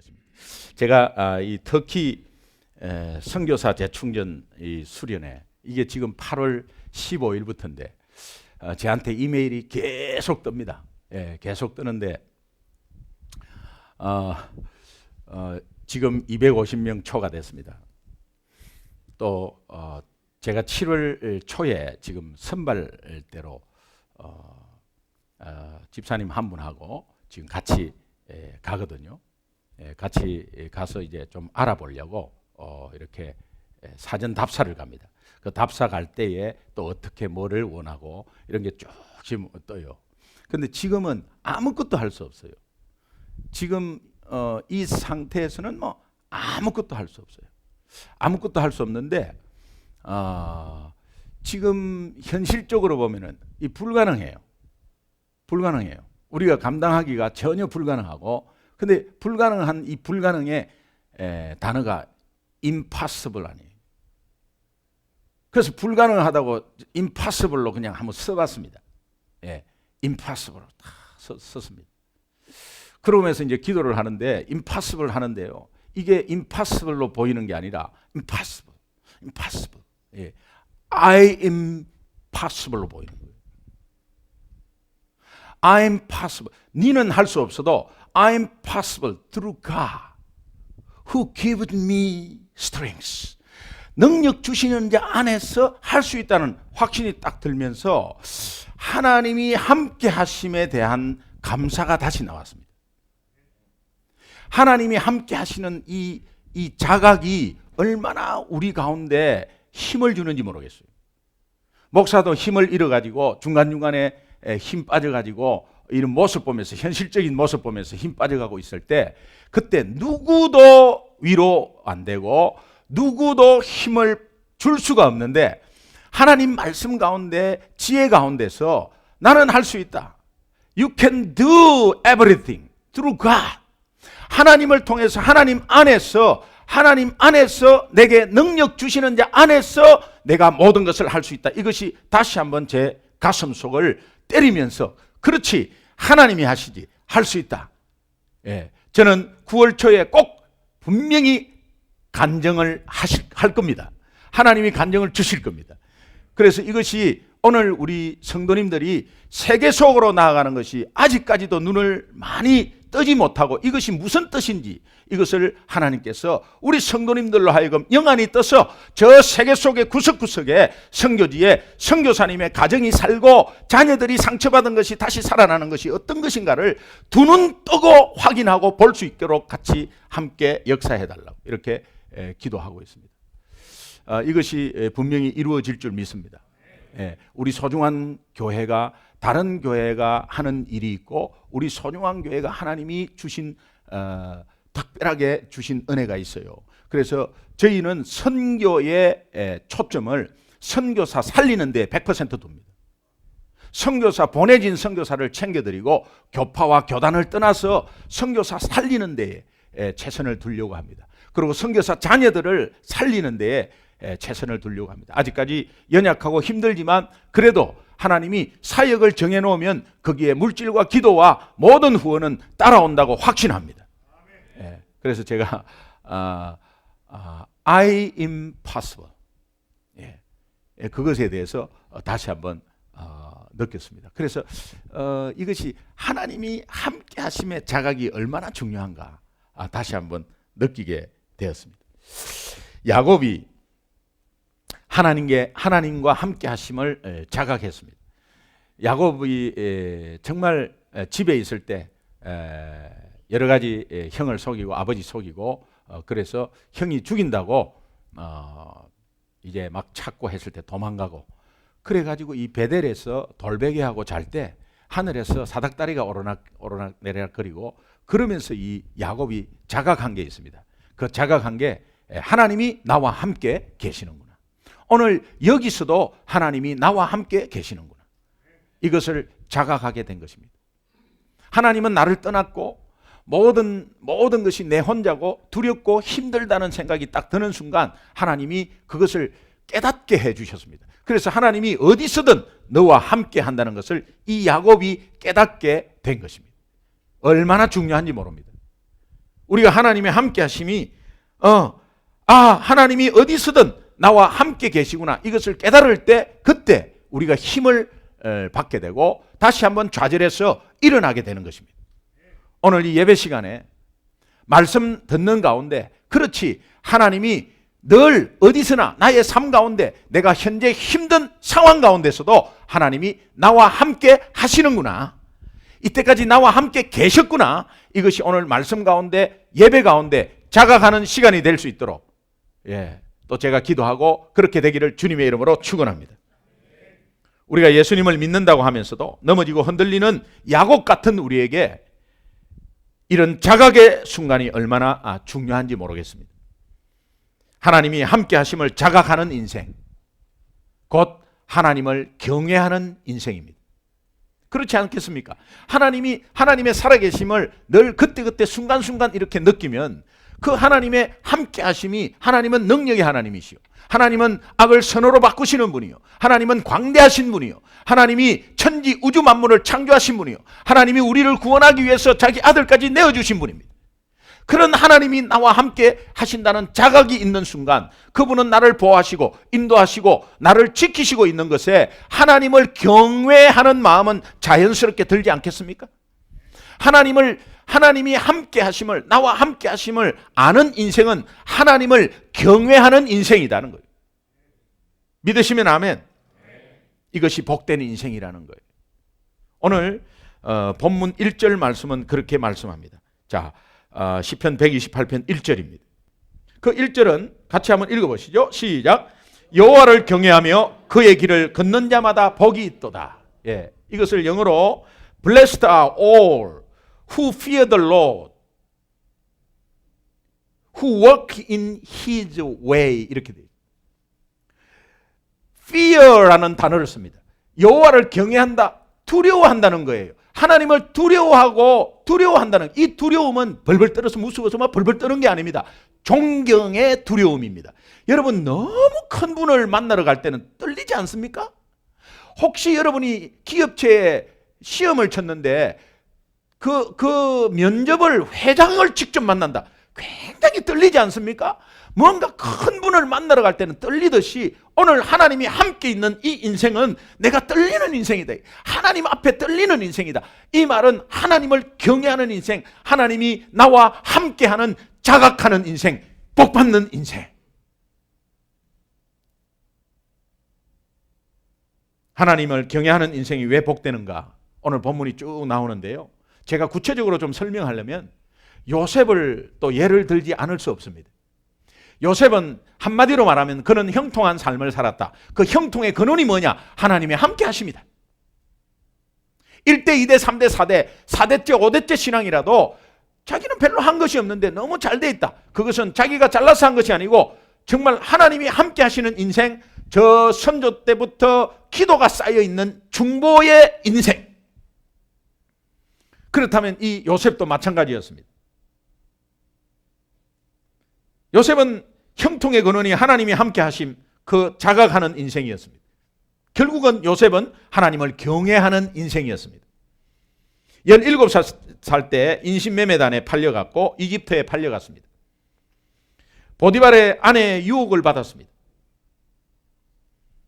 것입니다. 제가 이 터키 선교사 재충전 이 수련회, 이게 지금 8월 15일부터인데 저한테 이메일이 계속 뜹니다. 계속 뜨는데 지금 250명 초가 됐습니다. 또 제가 7월 초에 지금 선발대로 집사님 한 분하고 지금 같이 가거든요. 같이 가서 이제 좀 알아보려고 이렇게 사전 답사를 갑니다. 그 답사 갈 때에 또 어떻게 뭐를 원하고 이런 게 쭉 지금 떠요. 근데 지금은 아무것도 할 수 없어요. 지금 이 상태에서는 뭐 아무것도 할 수 없어요. 아무것도 할 수 없는데 지금 현실적으로 보면은 이 불가능해요. 불가능해요. 우리가 감당하기가 전혀 불가능하고, 근데 불가능한 이 불가능의 단어가 impossible 아니에요. 그래서 불가능하다고 impossible로 그냥 한번 써봤습니다. impossible 다 썼습니다. 그러면서 이제 기도를 하는데 impossible 하는데요. 이게 impossible로 보이는 게 아니라 impossible. I am possible로 보이는 거예요. I am possible. 니는 할 수 없어도 I am possible through God who giveth me strength. 능력 주시는 자 안에서 할 수 있다는 확신이 딱 들면서 하나님이 함께 하심에 대한 감사가 다시 나왔습니다. 하나님이 함께 하시는 이 자각이 얼마나 우리 가운데 힘을 주는지 모르겠어요. 목사도 힘을 잃어가지고 중간중간에 힘 빠져가지고 이런 모습 보면서, 현실적인 모습 보면서 힘 빠져가고 있을 때, 그때 누구도 위로 안 되고 누구도 힘을 줄 수가 없는데 하나님 말씀 가운데, 지혜 가운데서 나는 할 수 있다. You can do everything through God. 하나님을 통해서, 하나님 안에서 내게 능력 주시는 자 안에서 내가 모든 것을 할 수 있다. 이것이 다시 한번 제 가슴 속을 때리면서, 그렇지, 하나님이 하시지, 할 수 있다. 저는 9월 초에 꼭 분명히 간증을 할 겁니다. 하나님이 간증을 주실 겁니다. 그래서 이것이 오늘 우리 성도님들이 세계 속으로 나아가는 것이 아직까지도 눈을 많이 뜨지 못하고, 이것이 무슨 뜻인지 이것을 하나님께서 우리 성도님들로 하여금 영안이 떠서 저 세계 속의 구석구석에 선교지에 선교사님의 가정이 살고 자녀들이 상처받은 것이 다시 살아나는 것이 어떤 것인가를 두 눈 뜨고 확인하고 볼 수 있도록 같이 함께 역사해달라고 이렇게 기도하고 있습니다. 이것이 분명히 이루어질 줄 믿습니다. 우리 소중한 교회가, 다른 교회가 하는 일이 있고 우리 소중한 교회가 하나님이 주신 특별하게 주신 은혜가 있어요. 그래서 저희는 선교의 초점을 선교사 살리는 데 100% 둡니다. 선교사, 보내진 선교사를 챙겨드리고 교파와 교단을 떠나서 선교사 살리는 데에 최선을 두려고 합니다. 그리고 선교사 자녀들을 살리는 데에 최선을 두려고 합니다. 아직까지 연약하고 힘들지만 그래도 하나님이 사역을 정해놓으면 거기에 물질과 기도와 모든 후원은 따라온다고 확신합니다. 그래서 제가 I am possible, 그것에 대해서 다시 한번 느꼈습니다. 그래서 이것이 하나님이 함께 하심의 자각이 얼마나 중요한가 다시 한번 느끼게 되었습니다. 야곱이 하나님과 함께 하심을 자각했습니다. 야곱이 정말 집에 있을 때 여러 가지 형을 속이고 아버지 속이고 그래서 형이 죽인다고 이제 막 찾고 했을 때 도망가고, 그래가지고 이 베델에서 돌베개하고 잘 때 하늘에서 사닥다리가 오르락 내리락 거리고, 그러면서 이 야곱이 자각한 게 있습니다. 그 자각한 게 하나님이 나와 함께 계시는구나. 오늘 여기서도 하나님이 나와 함께 계시는구나. 이것을 자각하게 된 것입니다. 하나님은 나를 떠났고 모든 것이 내 혼자고 두렵고 힘들다는 생각이 딱 드는 순간 하나님이 그것을 깨닫게 해주셨습니다. 그래서 하나님이 어디서든 너와 함께 한다는 것을 이 야곱이 깨닫게 된 것입니다. 얼마나 중요한지 모릅니다. 우리가 하나님의 함께 하심이 하나님이 어디서든 나와 함께 계시구나, 이것을 깨달을 때 그때 우리가 힘을 받게 되고 다시 한번 좌절해서 일어나게 되는 것입니다. 오늘 이 예배 시간에 말씀 듣는 가운데, 그렇지, 하나님이 늘 어디서나 나의 삶 가운데 내가 현재 힘든 상황 가운데서도 하나님이 나와 함께 하시는구나, 이때까지 나와 함께 계셨구나, 이것이 오늘 말씀 가운데, 예배 가운데 자각하는 시간이 될 수 있도록 또 제가 기도하고 그렇게 되기를 주님의 이름으로 축원합니다. 우리가 예수님을 믿는다고 하면서도 넘어지고 흔들리는 야곱 같은 우리에게 이런 자각의 순간이 얼마나 중요한지 모르겠습니다. 하나님이 함께 하심을 자각하는 인생, 곧 하나님을 경외하는 인생입니다. 그렇지 않겠습니까? 하나님의 살아계심을 늘 그때그때 순간순간 이렇게 느끼면 그 하나님의 함께 하심이, 하나님은 능력의 하나님이시요, 하나님은 악을 선으로 바꾸시는 분이요, 하나님은 광대하신 분이요, 하나님이 천지 우주 만물을 창조하신 분이요, 하나님이 우리를 구원하기 위해서 자기 아들까지 내어주신 분입니다. 그런 하나님이 나와 함께 하신다는 자각이 있는 순간, 그분은 나를 보호하시고 인도하시고 나를 지키시고 있는 것에 하나님을 경외하는 마음은 자연스럽게 들지 않겠습니까? 하나님이 함께 하심을, 나와 함께 하심을 아는 인생은 하나님을 경외하는 인생이라는 거예요. 믿으시면 아멘. 이것이 복된 인생이라는 거예요. 오늘 본문 1절 말씀은 그렇게 말씀합니다. 자, 시편 128편 1절입니다. 그 1절은 같이 한번 읽어보시죠. 시작. 여호와를 경외하며 그의 길을 걷는 자마다 복이 있도다. 이것을 영어로 Blessed are all who fear the Lord, who walk in His way, 이렇게 돼요. fear라는 단어를 씁니다. 여호와를 경외한다, 두려워한다는 거예요. 하나님을 두려워한다는, 이 두려움은 벌벌 떨어서 무서워서 막 벌벌 떠는 게 아닙니다. 존경의 두려움입니다. 여러분, 너무 큰 분을 만나러 갈 때는 떨리지 않습니까? 혹시 여러분이 기업체에 시험을 쳤는데 그 면접을, 회장을 직접 만난다, 굉장히 떨리지 않습니까? 뭔가 큰 분을 만나러 갈 때는 떨리듯이 오늘 하나님이 함께 있는 이 인생은 내가 떨리는 인생이다, 하나님 앞에 떨리는 인생이다. 이 말은 하나님을 경외하는 인생, 하나님이 나와 함께하는, 자각하는 인생, 복받는 인생. 하나님을 경외하는 인생이 왜 복되는가? 오늘 본문이 쭉 나오는데요, 제가 구체적으로 좀 설명하려면 요셉을 또 예를 들지 않을 수 없습니다. 요셉은 한마디로 말하면 그는 형통한 삶을 살았다. 그 형통의 근원이 뭐냐? 하나님의 함께 하십니다. 1대, 2대, 3대, 4대, 4대째, 5대째 신앙이라도 자기는 별로 한 것이 없는데 너무 잘 돼 있다. 그것은 자기가 잘나서 한 것이 아니고 정말 하나님이 함께 하시는 인생, 저 선조 때부터 기도가 쌓여 있는 중보의 인생. 그렇다면 이 요셉도 마찬가지였습니다. 요셉은 형통의 근원이 하나님이 함께 하심, 그 자각하는 인생이었습니다. 결국은 요셉은 하나님을 경외하는 인생이었습니다. 17살 때 인신매매단에 팔려갔고 이집트에 팔려갔습니다. 보디발의 아내의 유혹을 받았습니다.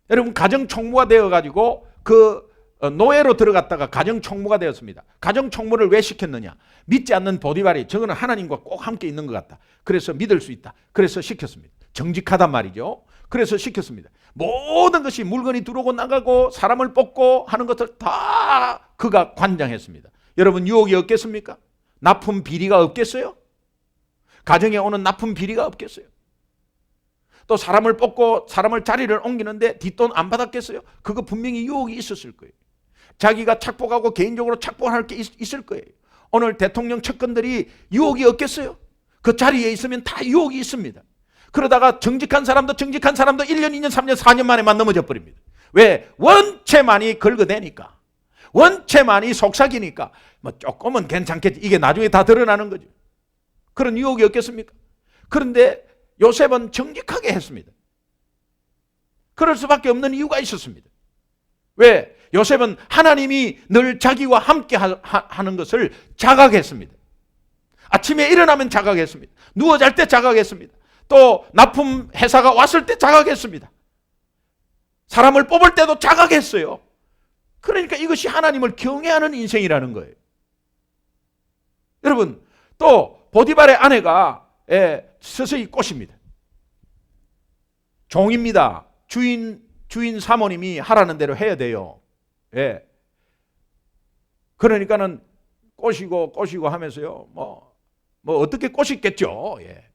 여러분, 가정총무가 되어가지고 그 노예로 들어갔다가 가정총무가 되었습니다. 가정총무를 왜 시켰느냐? 믿지 않는 보디발이 저거는 하나님과 꼭 함께 있는 것 같다, 그래서 믿을 수 있다, 그래서 시켰습니다. 정직하단 말이죠. 그래서 시켰습니다. 모든 것이, 물건이 들어오고 나가고 사람을 뽑고 하는 것들 다 그가 관장했습니다. 여러분, 유혹이 없겠습니까? 납품 비리가 없겠어요? 가정에 오는 납품 비리가 없겠어요? 또 사람을 뽑고 사람을 자리를 옮기는데 뒷돈 안 받았겠어요? 그거 분명히 유혹이 있었을 거예요. 자기가 착복하고 개인적으로 착복할 게 있을 거예요. 오늘 대통령 측근들이 유혹이 없겠어요? 그 자리에 있으면 다 유혹이 있습니다. 그러다가 정직한 사람도 1년, 2년, 3년, 4년 만에만 넘어져 버립니다. 왜? 원체만이 긁어대니까, 원체만이 속삭이니까 뭐 조금은 괜찮겠지, 이게 나중에 다 드러나는 거죠. 그런 유혹이 없겠습니까? 그런데 요셉은 정직하게 했습니다. 그럴 수밖에 없는 이유가 있었습니다. 왜? 요셉은 하나님이 늘 자기와 함께 하는 것을 자각했습니다. 아침에 일어나면 자각했습니다. 누워 잘 때 자각했습니다. 또 납품 회사가 왔을 때 자각했습니다. 사람을 뽑을 때도 자각했어요. 그러니까 이것이 하나님을 경외하는 인생이라는 거예요. 여러분, 또 보디발의 아내가 서서히 꼬십니다. 종입니다. 주인 사모님이 하라는 대로 해야 돼요. 예. 그러니까는 꼬시고 하면서요. 뭐 어떻게 꼬셨겠죠. 예.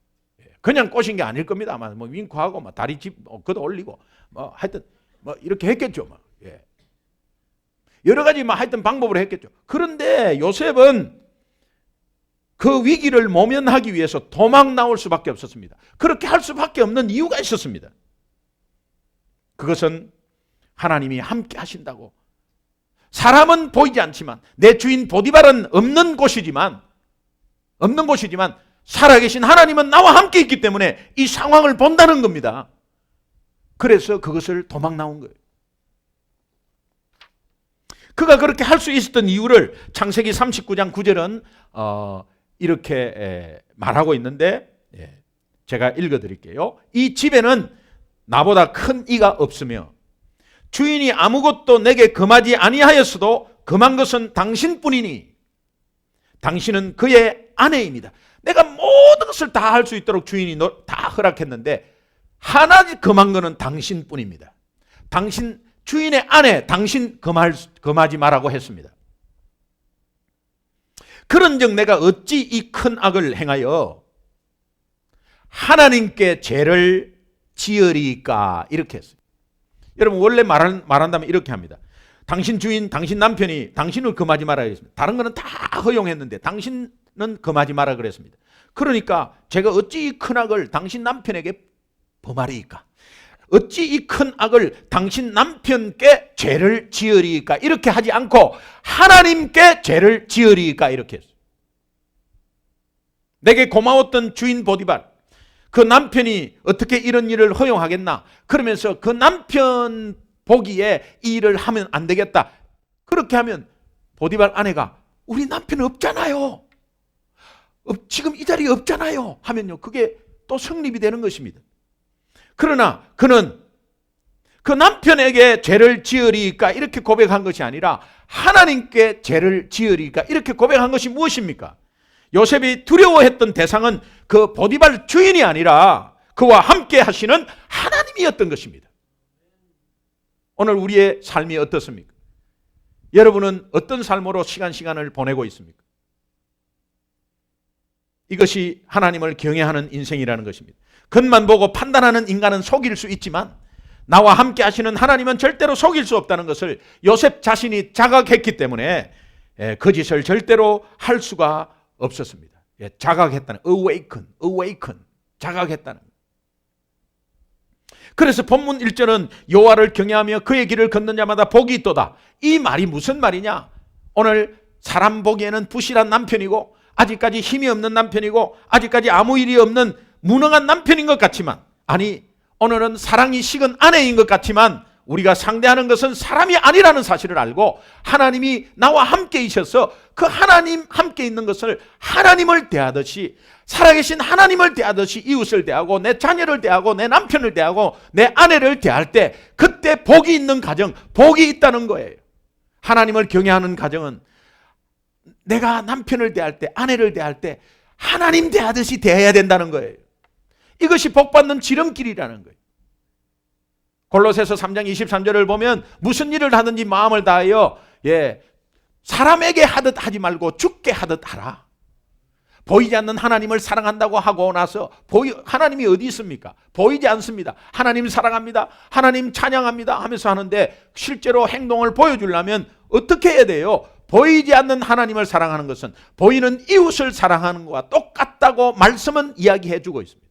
그냥 꼬신 게 아닐 겁니다. 아마 뭐 윙크하고 뭐 다리 걷어 올리고 뭐 하여튼 뭐 이렇게 했겠죠. 뭐. 예. 여러 가지 뭐 하여튼 방법으로 했겠죠. 그런데 요셉은 그 위기를 모면하기 위해서 도망 나올 수밖에 없었습니다. 그렇게 할 수밖에 없는 이유가 있었습니다. 그것은 하나님이 함께 하신다고. 사람은 보이지 않지만 내 주인 보디발은 없는 곳이지만 살아계신 하나님은 나와 함께 있기 때문에 이 상황을 본다는 겁니다. 그래서 그것을 도망 나온 거예요. 그가 그렇게 할 수 있었던 이유를 창세기 39장 9절은 이렇게 말하고 있는데 제가 읽어드릴게요. 이 집에는 나보다 큰 이가 없으며 주인이 아무것도 내게 금하지 아니하였어도 금한 것은 당신뿐이니 당신은 그의 아내입니다. 내가 모든 것을 다 할 수 있도록 주인이 다 허락했는데 하나 금한 것은 당신뿐입니다. 당신 주인의 아내 당신 금하지 말라고 했습니다. 그런즉 내가 어찌 이 큰 악을 행하여 하나님께 죄를 지으리까 이렇게 했어요. 여러분 원래 말한다면 이렇게 합니다. 당신 주인, 당신 남편이 당신을 금하지 말라 했습니다. 다른 거는 다 허용했는데 당신은 금하지 마라 그랬습니다. 그러니까 제가 어찌 이 큰 악을 당신 남편에게 범하리이까? 어찌 이 큰 악을 당신 남편께 죄를 지으리이까? 이렇게 하지 않고 하나님께 죄를 지으리이까? 이렇게 했어요. 내게 고마웠던 주인 보디발, 그 남편이 어떻게 이런 일을 허용하겠나? 그러면서 그 남편 보기에 이 일을 하면 안 되겠다. 그렇게 하면 보디발 아내가 우리 남편 없잖아요. 지금 이 자리에 없잖아요. 하면요. 그게 또 성립이 되는 것입니다. 그러나 그는 그 남편에게 죄를 지으리까 이렇게 고백한 것이 아니라 하나님께 죄를 지으리까 이렇게 고백한 것이 무엇입니까? 요셉이 두려워했던 대상은 그 보디발 주인이 아니라 그와 함께 하시는 하나님이었던 것입니다. 오늘 우리의 삶이 어떻습니까? 여러분은 어떤 삶으로 시간을 보내고 있습니까? 이것이 하나님을 경외하는 인생이라는 것입니다. 겉만 보고 판단하는 인간은 속일 수 있지만 나와 함께 하시는 하나님은 절대로 속일 수 없다는 것을 요셉 자신이 자각했기 때문에 그 짓을 절대로 할 수가 없었습니다. 자각했다는 awaken 자각했다는. 그래서 본문 1절은 여호와를 경외하며 그의 길을 걷는 자마다 복이 있도다. 이 말이 무슨 말이냐? 오늘 사람 보기에는 부실한 남편이고 아직까지 힘이 없는 남편이고 아직까지 아무 일이 없는 무능한 남편인 것 같지만, 아니 오늘은 사랑이 식은 아내인 것 같지만 우리가 상대하는 것은 사람이 아니라는 사실을 알고 하나님이 나와 함께 있어서 그 하나님 함께 있는 것을 하나님을 대하듯이, 살아계신 하나님을 대하듯이 이웃을 대하고 내 자녀를 대하고 내 남편을 대하고 내 아내를 대할 때 그때 복이 있는 가정, 복이 있다는 거예요. 하나님을 경외하는 가정은 내가 남편을 대할 때, 아내를 대할 때 하나님 대하듯이 대해야 된다는 거예요. 이것이 복받는 지름길이라는 거예요. 골로새서 3장 23절을 보면 무슨 일을 하든지 마음을 다하여 사람에게 하듯 하지 말고 주께 하듯 하라. 보이지 않는 하나님을 사랑한다고 하고 나서 하나님이 어디 있습니까? 보이지 않습니다. 하나님 사랑합니다, 하나님 찬양합니다 하면서 하는데 실제로 행동을 보여주려면 어떻게 해야 돼요? 보이지 않는 하나님을 사랑하는 것은 보이는 이웃을 사랑하는 것과 똑같다고 말씀은 이야기해 주고 있습니다.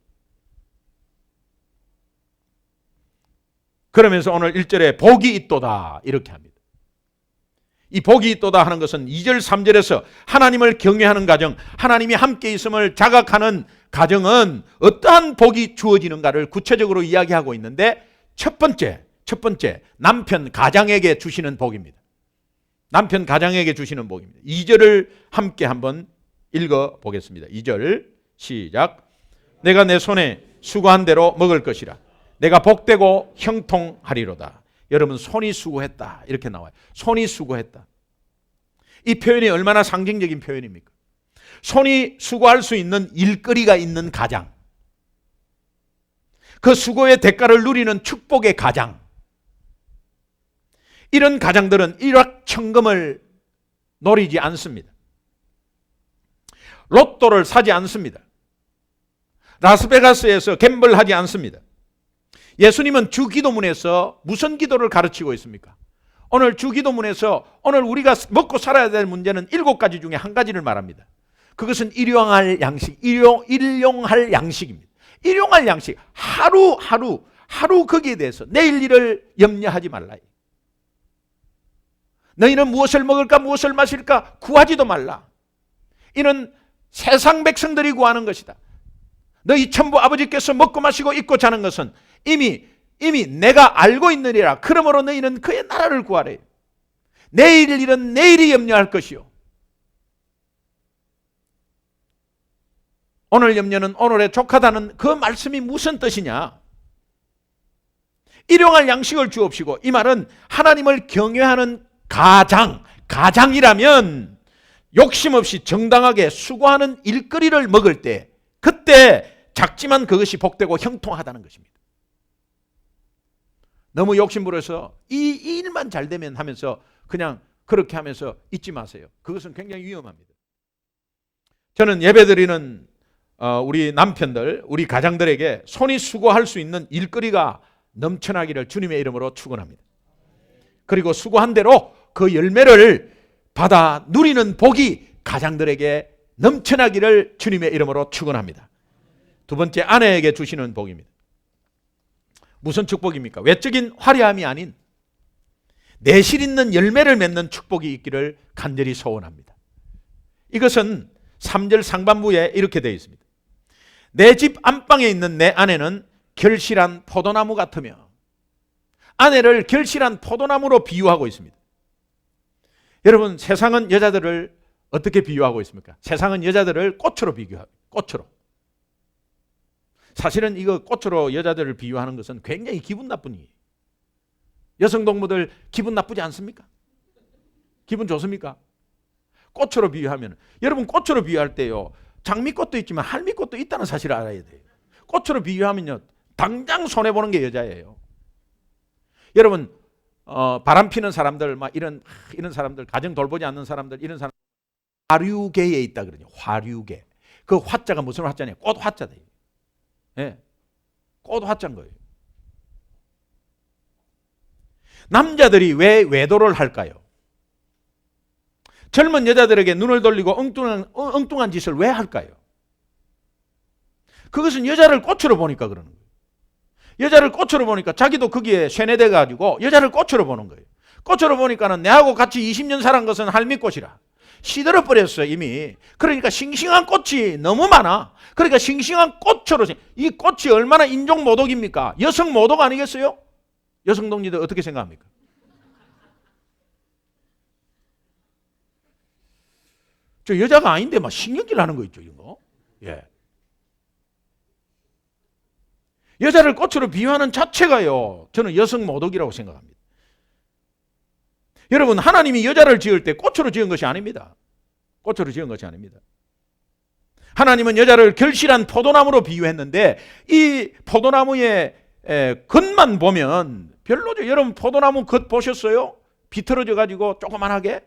그러면서 오늘 1절에 복이 있도다 이렇게 합니다. 이 복이 있도다 하는 것은 2절 3절에서 하나님을 경외하는 가정, 하나님이 함께 있음을 자각하는 가정은 어떠한 복이 주어지는가를 구체적으로 이야기하고 있는데 첫 번째 남편 가장에게 주시는 복입니다. 남편 가장에게 주시는 복입니다. 2절을 함께 한번 읽어보겠습니다. 2절 시작. 내가 내 손에 수고한 대로 먹을 것이라. 내가 복되고 형통하리로다. 여러분, 손이 수고했다 이렇게 나와요. 손이 수고했다. 이 표현이 얼마나 상징적인 표현입니까? 손이 수고할 수 있는 일거리가 있는 가장, 그 수고의 대가를 누리는 축복의 가장, 이런 가장들은 일확천금을 노리지 않습니다. 로또를 사지 않습니다. 라스베가스에서 갬블하지 않습니다. 예수님은 주기도문에서 무슨 기도를 가르치고 있습니까? 오늘 주기도문에서 오늘 우리가 먹고 살아야 될 문제는 7가지 중에 한 가지를 말합니다. 그것은 일용할 양식, 일용할 양식입니다. 일용할 양식, 하루 거기에 대해서 내일 일을 염려하지 말라. 너희는 무엇을 먹을까 무엇을 마실까 구하지도 말라. 이는 세상 백성들이 구하는 것이다. 너희 천부 아버지께서 먹고 마시고 입고 자는 것은 이미 내가 알고 있느니라. 그러므로 너희는 그의 나라를 구하래. 내일 일은 내일이 염려할 것이요. 오늘 염려는 오늘에 족하다는 그 말씀이 무슨 뜻이냐? 일용할 양식을 주옵시고, 이 말은 하나님을 경외하는 가장이라면 욕심 없이 정당하게 수고하는 일거리를 먹을 때, 그때 작지만 그것이 복되고 형통하다는 것입니다. 너무 욕심부려서 이 일만 잘 되면 하면서 그냥 그렇게 하면서 잊지 마세요. 그것은 굉장히 위험합니다. 저는 예배드리는 우리 남편들, 우리 가장들에게 손이 수고할 수 있는 일거리가 넘쳐나기를 주님의 이름으로 축원합니다. 그리고 수고한 대로 그 열매를 받아 누리는 복이 가장들에게 넘쳐나기를 주님의 이름으로 축원합니다. 두 번째, 아내에게 주시는 복입니다. 무슨 축복입니까? 외적인 화려함이 아닌 내실 있는 열매를 맺는 축복이 있기를 간절히 소원합니다. 이것은 3절 상반부에 이렇게 되어 있습니다. 내 집 안방에 있는 내 아내는 결실한 포도나무 같으며, 아내를 결실한 포도나무로 비유하고 있습니다. 여러분, 세상은 여자들을 어떻게 비유하고 있습니까? 세상은 여자들을 꽃으로 비교합니다. 꽃으로. 사실은 이거 꽃으로 여자들을 비유하는 것은 굉장히 기분 나쁜 일이에요. 여성 동무들 기분 나쁘지 않습니까? 기분 좋습니까? 꽃으로 비유하면, 여러분 꽃으로 비유할 때요, 장미꽃도 있지만 할미꽃도 있다는 사실을 알아야 돼요. 꽃으로 비유하면요, 당장 손해보는 게 여자예요. 여러분, 바람 피는 사람들, 막 이런 사람들, 가정 돌보지 않는 사람들, 이런 사람, 화류계에 있다 그러죠. 화류계. 그 화자가 무슨 화자냐? 꽃 화자다. 예. 꽃 화자인 거예요. 남자들이 왜 외도를 할까요? 젊은 여자들에게 눈을 돌리고 엉뚱한 짓을 왜 할까요? 그것은 여자를 꽃으로 보니까 그러는 거예요. 여자를 꽃으로 보니까 자기도 거기에 쇠뇌돼 가지고 여자를 꽃으로 보는 거예요. 꽃으로 보니까는 내하고 같이 20년 살은 것은 할미꽃이라. 시들어 버렸어 이미. 그러니까 싱싱한 꽃이 너무 많아. 그러니까 싱싱한 꽃으로, 이 꽃이 얼마나 인종 모독입니까? 여성 모독 아니겠어요? 여성 동지들 어떻게 생각합니까? 저 여자가 아닌데 막 신경질 하는 거 있죠, 이거. 예. 여자를 꽃으로 비유하는 자체가요, 저는 여성 모독이라고 생각합니다. 여러분, 하나님이 여자를 지을 때 꽃으로 지은 것이 아닙니다. 꽃으로 지은 것이 아닙니다. 하나님은 여자를 결실한 포도나무로 비유했는데, 이 포도나무의 겉만 보면 별로죠. 여러분, 포도나무 겉 보셨어요? 비틀어져 가지고 조그만하게?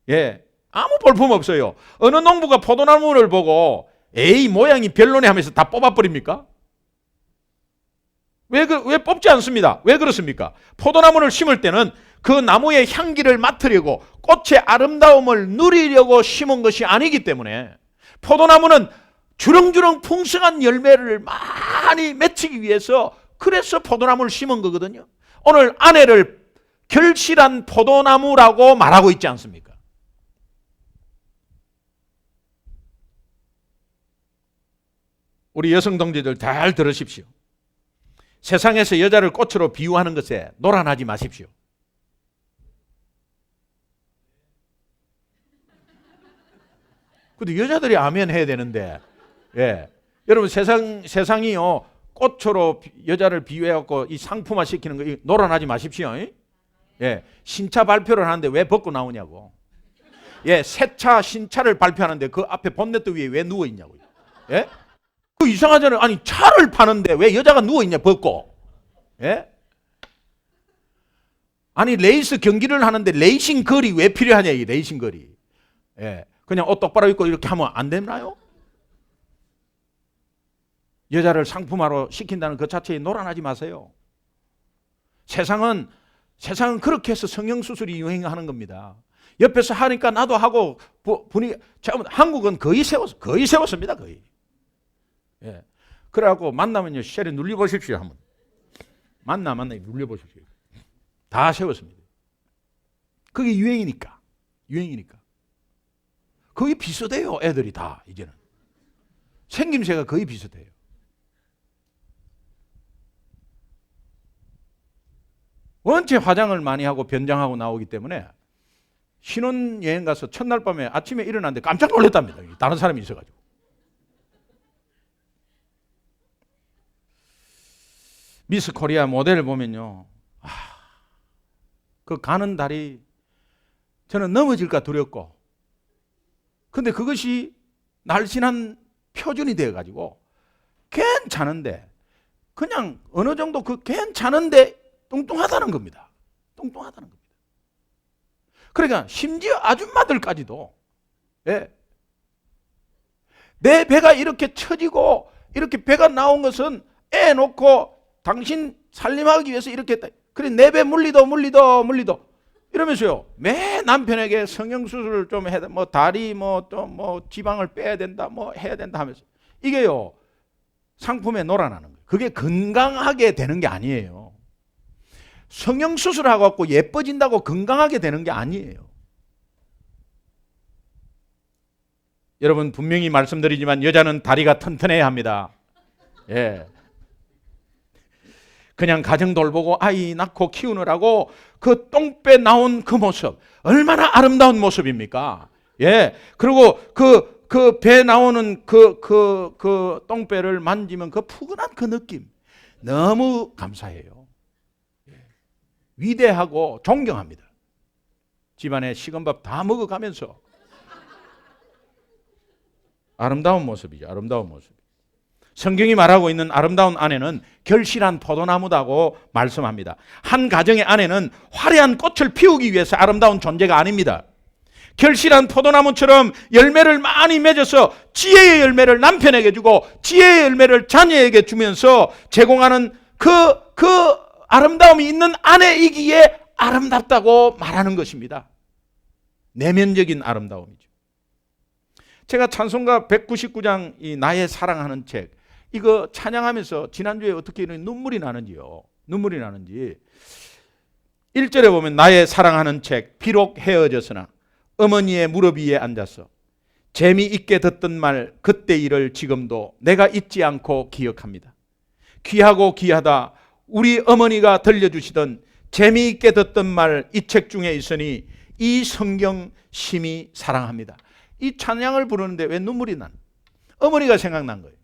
예, 아무 볼품 없어요. 어느 농부가 포도나무를 보고 에이 모양이 별로네 하면서 다 뽑아버립니까? 왜 뽑지 않습니다. 왜 그렇습니까? 포도나무를 심을 때는 그 나무의 향기를 맡으려고, 꽃의 아름다움을 누리려고 심은 것이 아니기 때문에, 포도나무는 주렁주렁 풍성한 열매를 많이 맺히기 위해서, 그래서 포도나무를 심은 거거든요. 오늘 아내를 결실한 포도나무라고 말하고 있지 않습니까? 우리 여성 동지들 잘 들으십시오. 세상에서 여자를 꽃으로 비유하는 것에 노란하지 마십시오. 근데 여자들이 아멘 해야 되는데, 예. 여러분 세상이요 꽃으로 여자를 비유해갖고 이 상품화 시키는 거 놀아나지 마십시오. 예. 신차 발표를 하는데 왜 벗고 나오냐고. 예. 새 차 신차를 발표하는데 그 앞에 본네트 위에 왜 누워 있냐고요. 예? 그 이상하잖아요. 아니 차를 파는데 왜 여자가 누워 있냐 벗고. 예? 아니 레이스 경기를 하는데 레이싱 걸이 왜 필요하냐 이 레이싱 걸이. 예. 그냥 옷 똑바로 입고 이렇게 하면 안 되나요? 여자를 상품화로 시킨다는 그 자체에 놀아나지 마세요. 세상은 그렇게 해서 성형수술이 유행하는 겁니다. 옆에서 하니까 나도 하고 분위기, 한국은 거의 세웠습니다. 거의. 예. 그래갖고 만나면요 쉐리 눌려보십시오 한번. 만나 눌려보십시오. 다 세웠습니다. 그게 유행이니까. 거의 비슷해요. 애들이 다 이제는. 생김새가 거의 비슷해요. 원체 화장을 많이 하고 변장하고 나오기 때문에 신혼여행 가서 첫날 밤에 아침에 일어났는데 깜짝 놀랐답니다. 다른 사람이 있어가지고. 미스 코리아 모델을 보면요. 그 가는 달이 저는 넘어질까 두렵고, 근데 그것이 날씬한 표준이 되어가지고 괜찮은데, 그냥 어느 정도 그 괜찮은데 뚱뚱하다는 겁니다. 그러니까 심지어 아줌마들까지도, 예, 내 배가 이렇게 처지고 이렇게 배가 나온 것은 애 놓고 당신 살림하기 위해서 이렇게 했다. 그래 내 배 물리도 이러면서요 매 남편에게 성형수술을 좀 해야 돼, 뭐 다리 뭐 또 뭐 지방을 빼야 된다, 뭐 해야 된다 하면서, 이게요 상품에 놀아나는 거예요. 그게 건강하게 되는 게 아니에요. 성형수술하고 갖고 예뻐진다고 건강하게 되는 게 아니에요. 여러분 분명히 말씀드리지만 여자는 다리가 튼튼해야 합니다. 예. 그냥 가정 돌보고 아이 낳고 키우느라고 그 똥배 나온 그 모습 얼마나 아름다운 모습입니까? 예. 그리고 그 배 나오는 그 똥배를 만지면 그 푸근한 그 느낌 너무 감사해요. 위대하고 존경합니다. 집안에 식은 밥 다 먹어가면서 아름다운 모습이죠. 아름다운 모습. 성경이 말하고 있는 아름다운 아내는 결실한 포도나무다고 말씀합니다. 한 가정의 아내는 화려한 꽃을 피우기 위해서 아름다운 존재가 아닙니다. 결실한 포도나무처럼 열매를 많이 맺어서 지혜의 열매를 남편에게 주고 지혜의 열매를 자녀에게 주면서 제공하는 그 아름다움이 있는 아내이기에 아름답다고 말하는 것입니다. 내면적인 아름다움이죠. 제가 찬송가 199장 이 나의 사랑하는 책, 이거 찬양하면서 지난주에 어떻게 이런 눈물이 나는지 1절에 보면 나의 사랑하는 책, 비록 헤어졌으나 어머니의 무릎 위에 앉아서 재미있게 듣던 말 그때 일을 지금도 내가 잊지 않고 기억합니다. 귀하고 귀하다 우리 어머니가 들려주시던 재미있게 듣던 말 이 책 중에 있으니 이 성경 심히 사랑합니다. 이 찬양을 부르는데 왜 눈물이 난? 어머니가 생각난 거예요.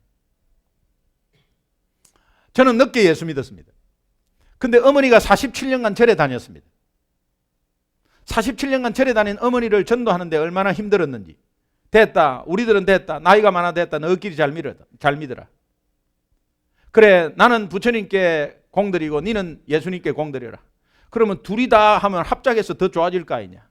저는 늦게 예수 믿었습니다. 근데 어머니가 47년간 절에 다녔습니다. 47년간 절에 다닌 어머니를 전도하는데 얼마나 힘들었는지. 됐다. 우리들은 됐다. 나이가 많아 됐다. 너희끼리 잘 믿어라. 그래 나는 부처님께 공드리고 니는 예수님께 공드려라. 그러면 둘이 다 하면 합작해서 더 좋아질 거 아니냐.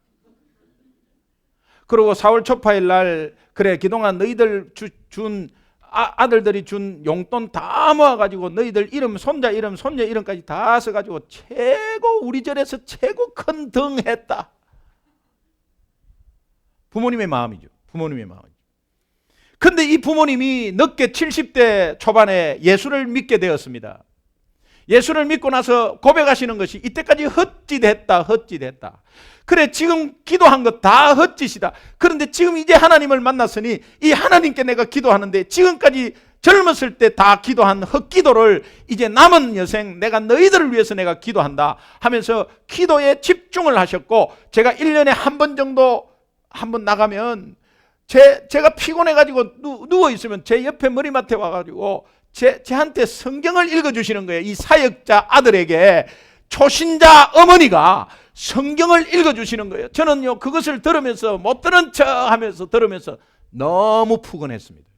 그리고 4월 초파일 날 그래 그동안 너희들 준 아들들이 준 용돈 다 모아가지고 너희들 이름 손자 이름 손녀 이름까지 다 써가지고 최고 우리 절에서 최고 큰 등 했다. 부모님의 마음이죠. 근데 이 부모님이 늦게 70대 초반에 예수를 믿게 되었습니다. 예수를 믿고 나서 고백하시는 것이 이때까지 헛짓했다. 그래 지금 기도한 것 다 헛짓이다. 그런데 지금 이제 하나님을 만났으니 이 하나님께 내가 기도하는데 지금까지 젊었을 때 다 기도한 헛기도를 이제 남은 여생 내가 너희들을 위해서 내가 기도한다 하면서 기도에 집중을 하셨고, 제가 1년에 한 번 정도 한 번 나가면 제가 피곤해가지고 누워있으면 제 옆에 머리맡에 와가지고 제한테 성경을 읽어주시는 거예요. 이 사역자 아들에게 초신자 어머니가 성경을 읽어주시는 거예요. 저는요, 그것을 들으면서 못 들은 척 하면서 들으면서 너무 푸근했습니다.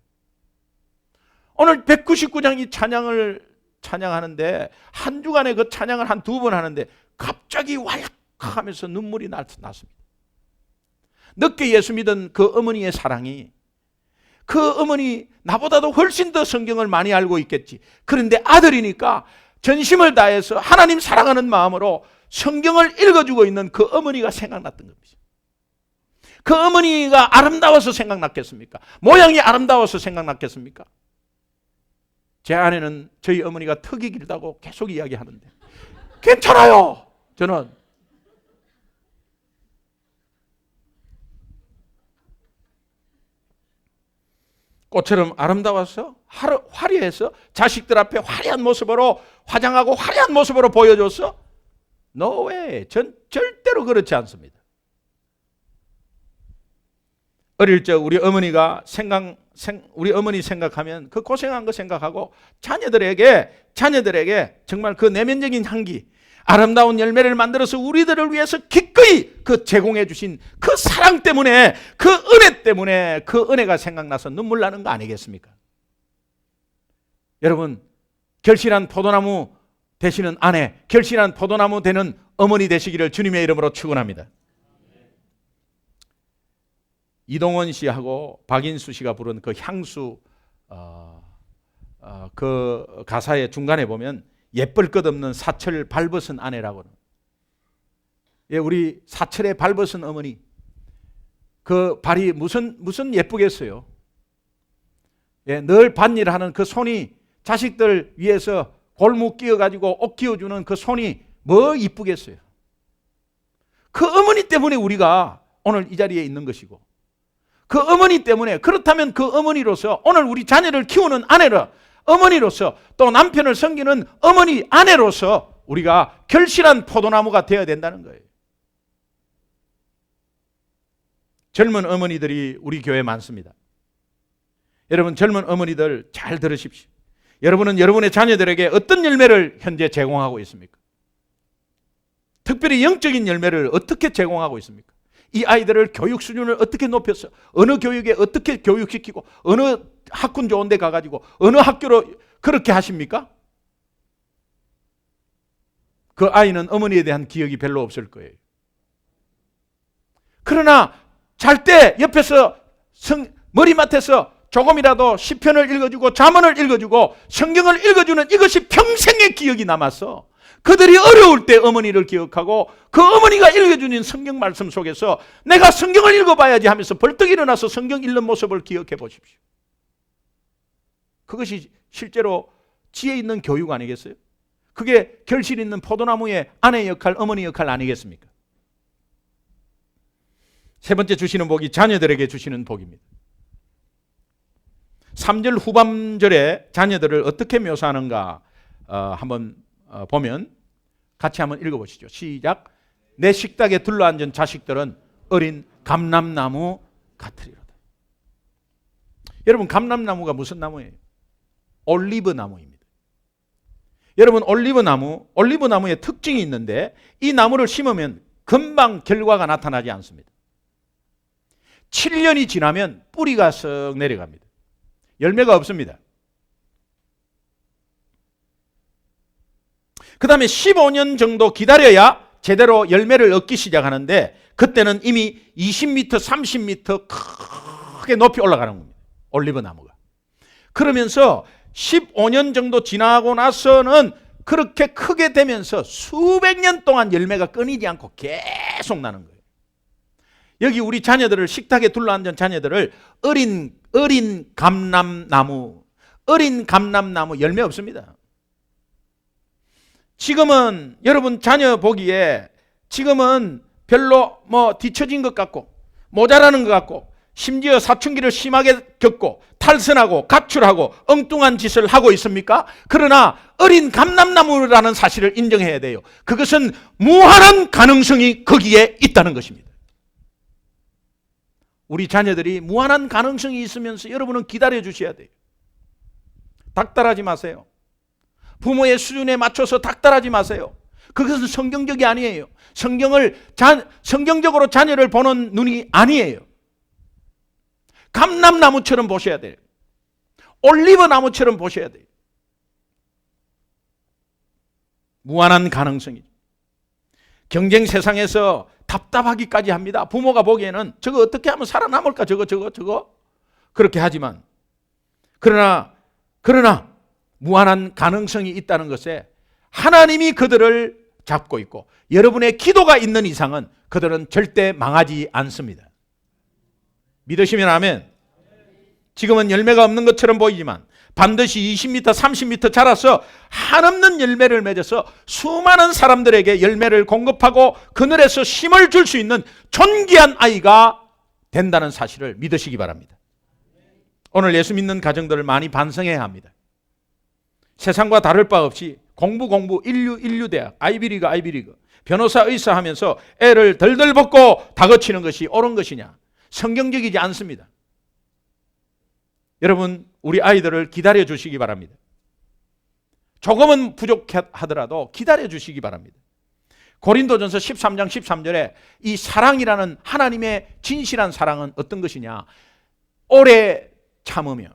오늘 199장 이 찬양을 찬양하는데 한 주간에 그 찬양을 한 2번 하는데 갑자기 왈칵하면서 눈물이 났습니다. 늦게 예수 믿은 그 어머니의 사랑이, 그 어머니 나보다도 훨씬 더 성경을 많이 알고 있겠지. 그런데 아들이니까 전심을 다해서 하나님 사랑하는 마음으로 성경을 읽어주고 있는 그 어머니가 생각났던 겁니다. 그 어머니가 아름다워서 생각났겠습니까? 모양이 아름다워서 생각났겠습니까? 제 아내는 저희 어머니가 턱이 길다고 계속 이야기하는데 괜찮아요. 저는 꽃처럼 아름다워서 화려해서 자식들 앞에 화려한 모습으로 화장하고 화려한 모습으로 보여줘서 No way. 전 절대로 그렇지 않습니다. 어릴 적 우리 어머니가 우리 어머니 생각하면 그 고생한 거 생각하고 자녀들에게 정말 그 내면적인 향기, 아름다운 열매를 만들어서 우리들을 위해서 기꺼이 그 제공해 주신 그 사랑 때문에, 그 은혜 때문에, 그 은혜가 생각나서 눈물 나는 거 아니겠습니까? 여러분, 결실한 포도나무 되시는 아내, 결실한 포도나무 되는 어머니 되시기를 주님의 이름으로 축원합니다. 이동원 씨하고 박인수 씨가 부른 그 향수 그 가사의 중간에 보면 예쁠 것 없는 사철 발벗은 아내라고는. 예, 우리 사철에 발벗은 어머니, 그 발이 무슨 예쁘겠어요. 예, 늘 밭일하는 그 손이, 자식들 위해서 골무 끼워가지고 옷 끼워주는 그 손이 뭐 이쁘겠어요. 그 어머니 때문에 우리가 오늘 이 자리에 있는 것이고, 그 어머니 때문에, 그렇다면 그 어머니로서 오늘 우리 자녀를 키우는 아내로, 어머니로서 또 남편을 섬기는 어머니 아내로서 우리가 결실한 포도나무가 되어야 된다는 거예요. 젊은 어머니들이 우리 교회에 많습니다. 여러분, 젊은 어머니들 잘 들으십시오. 여러분은 여러분의 자녀들에게 어떤 열매를 현재 제공하고 있습니까? 특별히 영적인 열매를 어떻게 제공하고 있습니까? 이 아이들을 교육 수준을 어떻게 높여서 어느 교육에 어떻게 교육시키고 어느 학군 좋은 데 가가지고 어느 학교로 그렇게 하십니까? 그 아이는 어머니에 대한 기억이 별로 없을 거예요. 그러나 잘 때 옆에서 머리맡에서 조금이라도 시편을 읽어주고 잠언을 읽어주고 성경을 읽어주는 이것이 평생의 기억이 남아서 그들이 어려울 때 어머니를 기억하고 그 어머니가 읽어주는 성경 말씀 속에서 내가 성경을 읽어봐야지 하면서 벌떡 일어나서 성경 읽는 모습을 기억해 보십시오. 그것이 실제로 지혜 있는 교육 아니겠어요? 그게 결실 있는 포도나무의 아내 역할, 어머니 역할 아니겠습니까? 세 번째 주시는 복이 자녀들에게 주시는 복입니다. 3절 후반절에 자녀들을 어떻게 묘사하는가 한번 보면 같이 한번 읽어보시죠. 시작. 내 식탁에 둘러앉은 자식들은 어린 감람나무 같으리로다. 여러분, 감람나무가 무슨 나무예요? 올리브 나무입니다. 여러분, 올리브 나무의 특징이 있는데 이 나무를 심으면 금방 결과가 나타나지 않습니다. 7년이 지나면 뿌리가 쓱 내려갑니다. 열매가 없습니다. 그 다음에 15년 정도 기다려야 제대로 열매를 얻기 시작하는데 그때는 이미 20m, 30m 크게 높이 올라가는 겁니다. 올리브 나무가. 그러면서 15년 정도 지나고 나서는 그렇게 크게 되면서 수백 년 동안 열매가 끊이지 않고 계속 나는 거예요. 여기 우리 자녀들을, 식탁에 둘러앉은 자녀들을 어린 감람나무 열매 없습니다. 지금은 여러분 자녀 보기에 지금은 별로 뒤처진 것 같고 모자라는 것 같고 심지어 사춘기를 심하게 겪고 탈선하고 가출하고 엉뚱한 짓을 하고 있습니까? 그러나 어린 감람나무라는 사실을 인정해야 돼요. 그것은 무한한 가능성이 거기에 있다는 것입니다. 우리 자녀들이 무한한 가능성이 있으면서 여러분은 기다려 주셔야 돼요. 닥달하지 마세요. 부모의 수준에 맞춰서 닥달하지 마세요. 그것은 성경적이 아니에요. 성경적으로 자녀를 보는 눈이 아니에요. 감람나무처럼 보셔야 돼요. 올리브 나무처럼 보셔야 돼요. 무한한 가능성이죠. 경쟁 세상에서 답답하기까지 합니다. 부모가 보기에는 저거 어떻게 하면 살아남을까? 저거 그렇게 하지만 그러나 무한한 가능성이 있다는 것에 하나님이 그들을 잡고 있고 여러분의 기도가 있는 이상은 그들은 절대 망하지 않습니다. 믿으시면 아멘. 지금은 열매가 없는 것처럼 보이지만 반드시 20m, 30m 자라서 한없는 열매를 맺어서 수많은 사람들에게 열매를 공급하고 그늘에서 힘을 줄 수 있는 존귀한 아이가 된다는 사실을 믿으시기 바랍니다. 오늘 예수 믿는 가정들을 많이 반성해야 합니다. 세상과 다를 바 없이 공부 인류 대학, 아이비리그 변호사 의사 하면서 애를 덜덜 벗고 다그치는 것이 옳은 것이냐? 성경적이지 않습니다. 여러분, 우리 아이들을 기다려 주시기 바랍니다. 조금은 부족하더라도 기다려 주시기 바랍니다. 고린도전서 13장 13절에 이 사랑이라는 하나님의 진실한 사랑은 어떤 것이냐? 오래 참으며,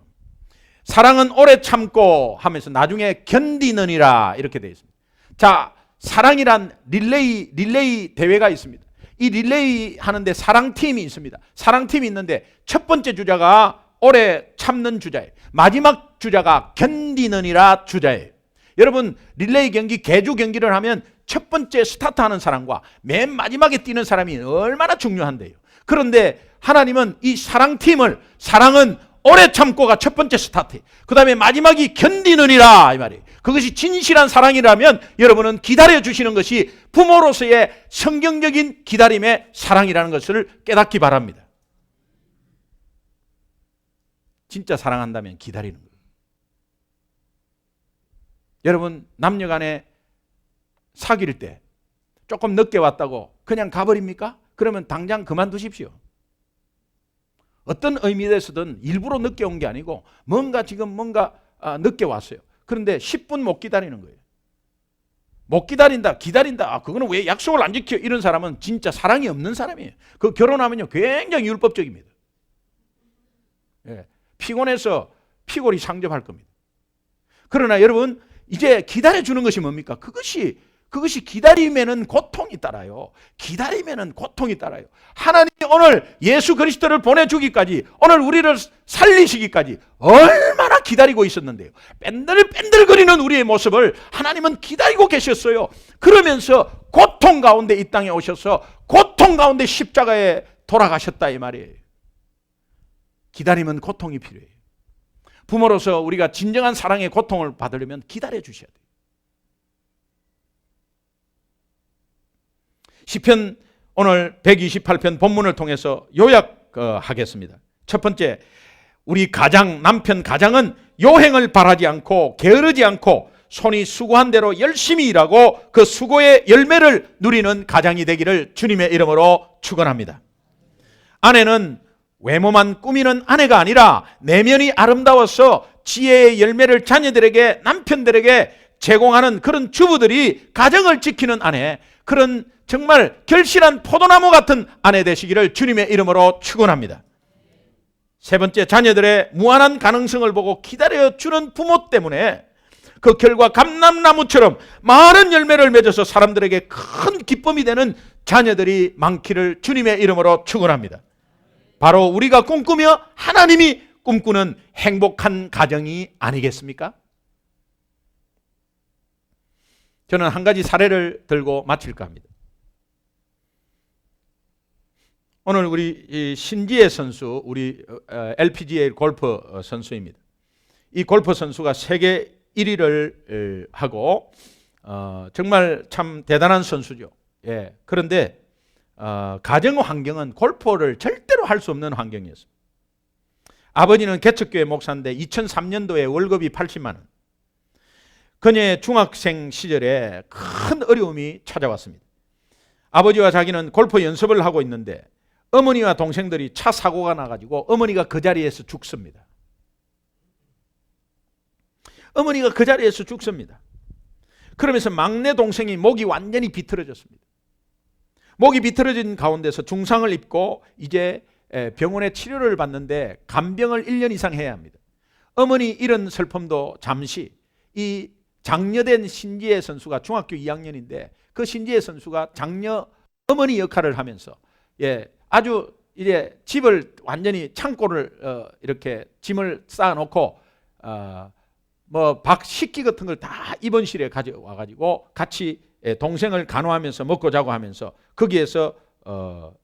사랑은 오래 참고 하면서 나중에 견디느니라, 이렇게 되어 있습니다. 자, 사랑이란 릴레이 대회가 있습니다. 이 릴레이 하는데 사랑팀이 있습니다. 사랑팀이 있는데 첫 번째 주자가 오래 참는 주자예요. 마지막 주자가 견디느니라 주자예요. 여러분, 릴레이 경기, 계주 경기를 하면 첫 번째 스타트하는 사람과 맨 마지막에 뛰는 사람이 얼마나 중요한데요. 그런데 하나님은 이 사랑팀을, 사랑은 오래 참고가 첫 번째 스타트, 그 다음에 마지막이 견디느니라, 이 말이에요. 그것이 진실한 사랑이라면 여러분은 기다려 주시는 것이 부모로서의 성경적인 기다림의 사랑이라는 것을 깨닫기 바랍니다. 진짜 사랑한다면 기다리는 거예요. 여러분, 남녀 간에 사귈 때 조금 늦게 왔다고 그냥 가버립니까? 그러면 당장 그만두십시오. 어떤 의미에서든 일부러 늦게 온 게 아니고 뭔가 늦게 왔어요. 그런데 10분 못 기다리는 거예요. 못 기다린다, 기다린다. 그거는 왜 약속을 안 지켜? 이런 사람은 진짜 사랑이 없는 사람이에요. 그 결혼하면요 굉장히 율법적입니다. 예. 피곤해서 피골이 상접할 겁니다. 그러나 여러분, 이제 기다려주는 것이 뭡니까? 그것이 기다림에는 고통이 따라요. 기다림에는 고통이 따라요. 하나님이 오늘 예수 그리스도를 보내주기까지, 오늘 우리를 살리시기까지 얼마나 기다리고 있었는데요. 뺀들뺀들거리는 우리의 모습을 하나님은 기다리고 계셨어요. 그러면서 고통 가운데 이 땅에 오셔서 고통 가운데 십자가에 돌아가셨다, 이 말이에요. 기다림은 고통이 필요해요. 부모로서 우리가 진정한 사랑의 고통을 받으려면 기다려 주셔야 돼요. 시편 오늘 128편 본문을 통해서 요약하겠습니다. 첫 번째, 우리 남편 가장은 요행을 바라지 않고 게으르지 않고 손이 수고한 대로 열심히 일하고 그 수고의 열매를 누리는 가장이 되기를 주님의 이름으로 축원합니다. 아내는 외모만 꾸미는 아내가 아니라 내면이 아름다워서 지혜의 열매를 자녀들에게, 남편들에게 제공하는 그런 주부들이 가정을 지키는 아내, 그런 정말 결실한 포도나무 같은 아내 되시기를 주님의 이름으로 축원합니다. 세 번째, 자녀들의 무한한 가능성을 보고 기다려주는 부모 때문에 그 결과 감람나무처럼 많은 열매를 맺어서 사람들에게 큰 기쁨이 되는 자녀들이 많기를 주님의 이름으로 축원합니다. 바로 우리가 꿈꾸며 하나님이 꿈꾸는 행복한 가정이 아니겠습니까? 저는 한 가지 사례를 들고 마칠까 합니다. 오늘 우리 신지혜 선수, 우리 LPGA 골프 선수입니다. 이 골프 선수가 세계 1위를 하고 정말 참 대단한 선수죠. 예. 그런데 가정 환경은 골프를 절대로 할 수 없는 환경이었습니다. 아버지는 개척교회 목사인데 2003년도에 월급이 80만 원. 그녀의 중학생 시절에 큰 어려움이 찾아왔습니다. 아버지와 자기는 골프 연습을 하고 있는데 어머니와 동생들이 차 사고가 나가지고 어머니가 그 자리에서 죽습니다. 어머니가 그 자리에서 죽습니다. 그러면서 막내 동생이 목이 완전히 비틀어졌습니다. 목이 비틀어진 가운데서 중상을 입고 이제 병원에 치료를 받는데 간병을 1년 이상 해야 합니다. 어머니 이런 슬픔도 잠시, 이 장녀된 신지혜 선수가 중학교 2학년인데 그 신지혜 선수가 장녀 어머니 역할을 하면서 아주 이제 집을 완전히 창고를 이렇게 짐을 쌓아놓고 뭐 밥 식기 같은 걸 다 입원실에 가져와 가지고 같이 동생을 간호하면서 먹고 자고 하면서 거기에서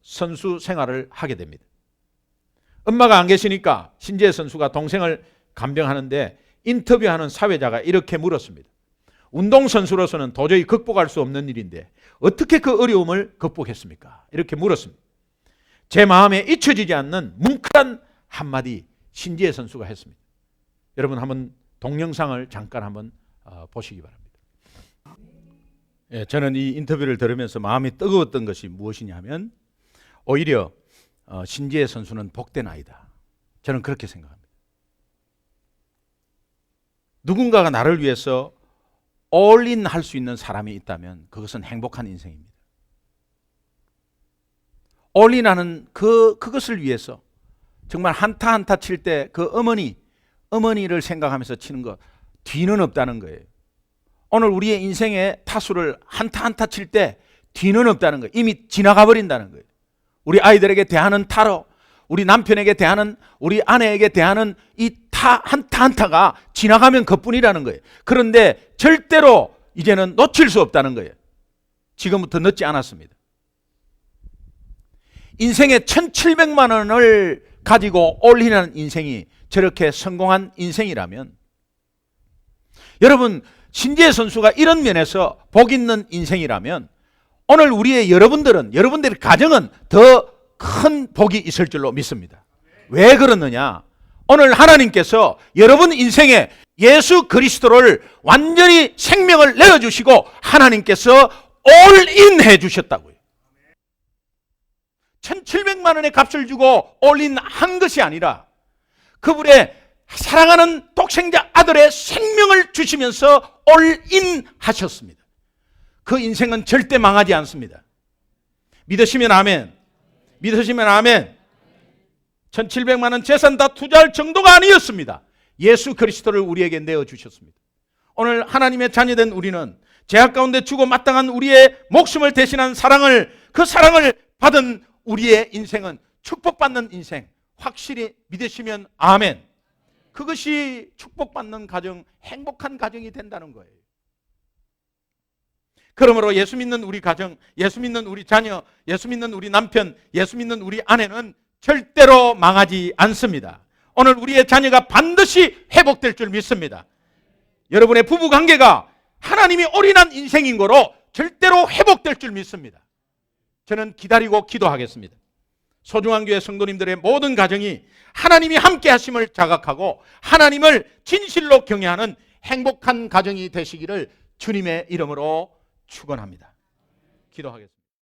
선수 생활을 하게 됩니다. 엄마가 안 계시니까 신지혜 선수가 동생을 간병하는데 인터뷰하는 사회자가 이렇게 물었습니다. 운동선수로서는 도저히 극복할 수 없는 일인데 어떻게 그 어려움을 극복했습니까? 이렇게 물었습니다. 제 마음에 잊혀지지 않는 뭉클한 한마디 신지혜 선수가 했습니다. 여러분 한번 동영상을 잠깐 한번 보시기 바랍니다. 저는 이 인터뷰를 들으면서 마음이 뜨거웠던 것이 무엇이냐면 오히려 신지혜 선수는 복된 아이다. 저는 그렇게 생각합니다. 누군가가 나를 위해서 올인 할 수 있는 사람이 있다면 그것은 행복한 인생입니다. 올인하는 그것을 위해서 정말 한타 한타 칠 때 그 어머니를 생각하면서 치는 것 뒤는 없다는 거예요. 오늘 우리의 인생의 타수를 한타 한타 칠 때 뒤는 없다는 거예요. 이미 지나가 버린다는 거예요. 우리 아이들에게 대하는 타로, 우리 남편에게 대하는, 우리 아내에게 대하는 이 한타 한타가 지나가면 그뿐이라는 거예요. 그런데 절대로 이제는 놓칠 수 없다는 거예요. 지금부터 늦지 않았습니다. 인생에 1,700만 원을 가지고 올인하는 인생이 저렇게 성공한 인생이라면 여러분 신지혜 선수가 이런 면에서 복 있는 인생이라면 오늘 여러분들의 가정은 더 큰 복이 있을 줄로 믿습니다. 왜 그러느냐? 오늘 하나님께서 여러분 인생에 예수 그리스도를 완전히 생명을 내어주시고 하나님께서 올인해 주셨다고요. 1,700만 원의 값을 주고 올인한 것이 아니라 그분의 사랑하는 독생자 아들의 생명을 주시면서 올인하셨습니다. 그 인생은 절대 망하지 않습니다. 믿으시면 아멘. 믿으시면 아멘. 1,700만 원 재산 다 투자할 정도가 아니었습니다. 예수 그리스도를 우리에게 내어주셨습니다. 오늘 하나님의 자녀된 우리는 죄악 가운데 주고 마땅한 우리의 목숨을 대신한 그 사랑을 받은 우리의 인생은 축복받는 인생, 확실히 믿으시면 아멘. 그것이 축복받는 가정, 행복한 가정이 된다는 거예요. 그러므로 예수 믿는 우리 가정, 예수 믿는 우리 자녀, 예수 믿는 우리 남편, 예수 믿는 우리 아내는 절대로 망하지 않습니다. 오늘 우리의 자녀가 반드시 회복될 줄 믿습니다. 여러분의 부부관계가 하나님이 올인한 인생인 거로 절대로 회복될 줄 믿습니다. 저는 기다리고 기도하겠습니다. 소중한 교회 성도님들의 모든 가정이 하나님이 함께 하심을 자각하고 하나님을 진실로 경외하는 행복한 가정이 되시기를 주님의 이름으로 축원합니다. 기도하겠습니다.